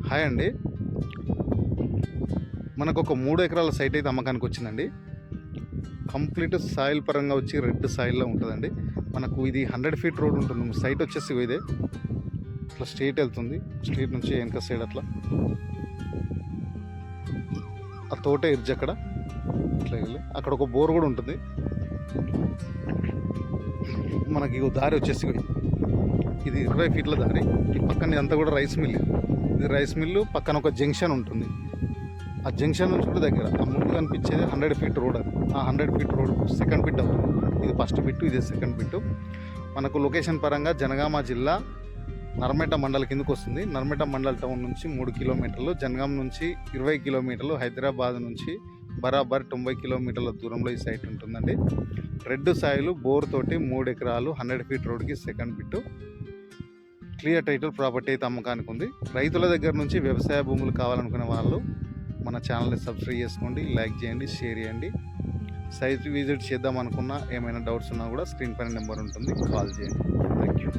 Hi అండి. మనకు ఒక 3 ఎకరాల సైట్ అయితే అమ్మకానికి వచ్చిందండి. కంప్లీట్ సాయిల్ పరంగా వచ్చి రెడ్ సాయిల్‌లో ఉంటదండి. మనకు ఇది 100 ఫీట్ రోడ్ ఉంటుంది. సైట్ వచ్చేసి ఇదే. ఇట్లా స్ట్రెయిట్ ఎళ్తుంది. స్ట్రెయిట్ నుంచి వెనక సైడ్ అట్లా. ఆ తోట ఎడ్జ్ అక్కడ. ఇట్లా వెళ్ళి అక్కడ ఒక బోర్ కూడా ఉంటుంది. మనకి ఇగో దారి వచ్చేసి ఇది 20 ఫీట్ల దారి. ఈ పక్కన ఇదంతా కూడా రైస్ మిల్. ఇది రైస్ మిల్లు పక్కన ఒక జంక్షన్ ఉంటుంది. ఆ జంక్షన్ నుంచి కూడా దగ్గర. ఆ ముందు కనిపించేది 100 ఫీట్ రోడ్ అది. ఆ 100 ఫీట్ రోడ్ సెకండ్ బిట్ అవుతుంది. ఇది ఫస్ట్ బిట్, ఇది సెకండ్ బిట్. మనకు లొకేషన్ పరంగా జనగామ జిల్లా నర్మేట మండల్ కిందకు వస్తుంది. నర్మేట మండల్ టౌన్ నుంచి 3 కిలోమీటర్లు, జనగాం నుంచి 20 కిలోమీటర్లు, హైదరాబాద్ నుంచి బరాబర్ 90 కిలోమీటర్ల దూరంలో ఈ సైట్ ఉంటుందండి. రెడ్ సాయిలు బోర్ తోటి 3 ఎకరాలు 100 ఫీట్ రోడ్కి second bit. Clear title property అయితే అమ్మకానికి ఉంది. రైతుల దగ్గర నుంచి వ్యవసాయ భూములు కావాలనుకునే వాళ్ళు మన ఛానల్ని సబ్స్క్రైబ్ చేసుకోండి, లైక్ చేయండి, షేర్ చేయండి. సైట్ విజిట్ చేద్దాం అనుకున్నా ఏమైనా డౌట్స్ ఉన్నా కూడా స్క్రీన్ పైన నెంబర్ ఉంటుంది, కాల్ చేయండి. Thank you.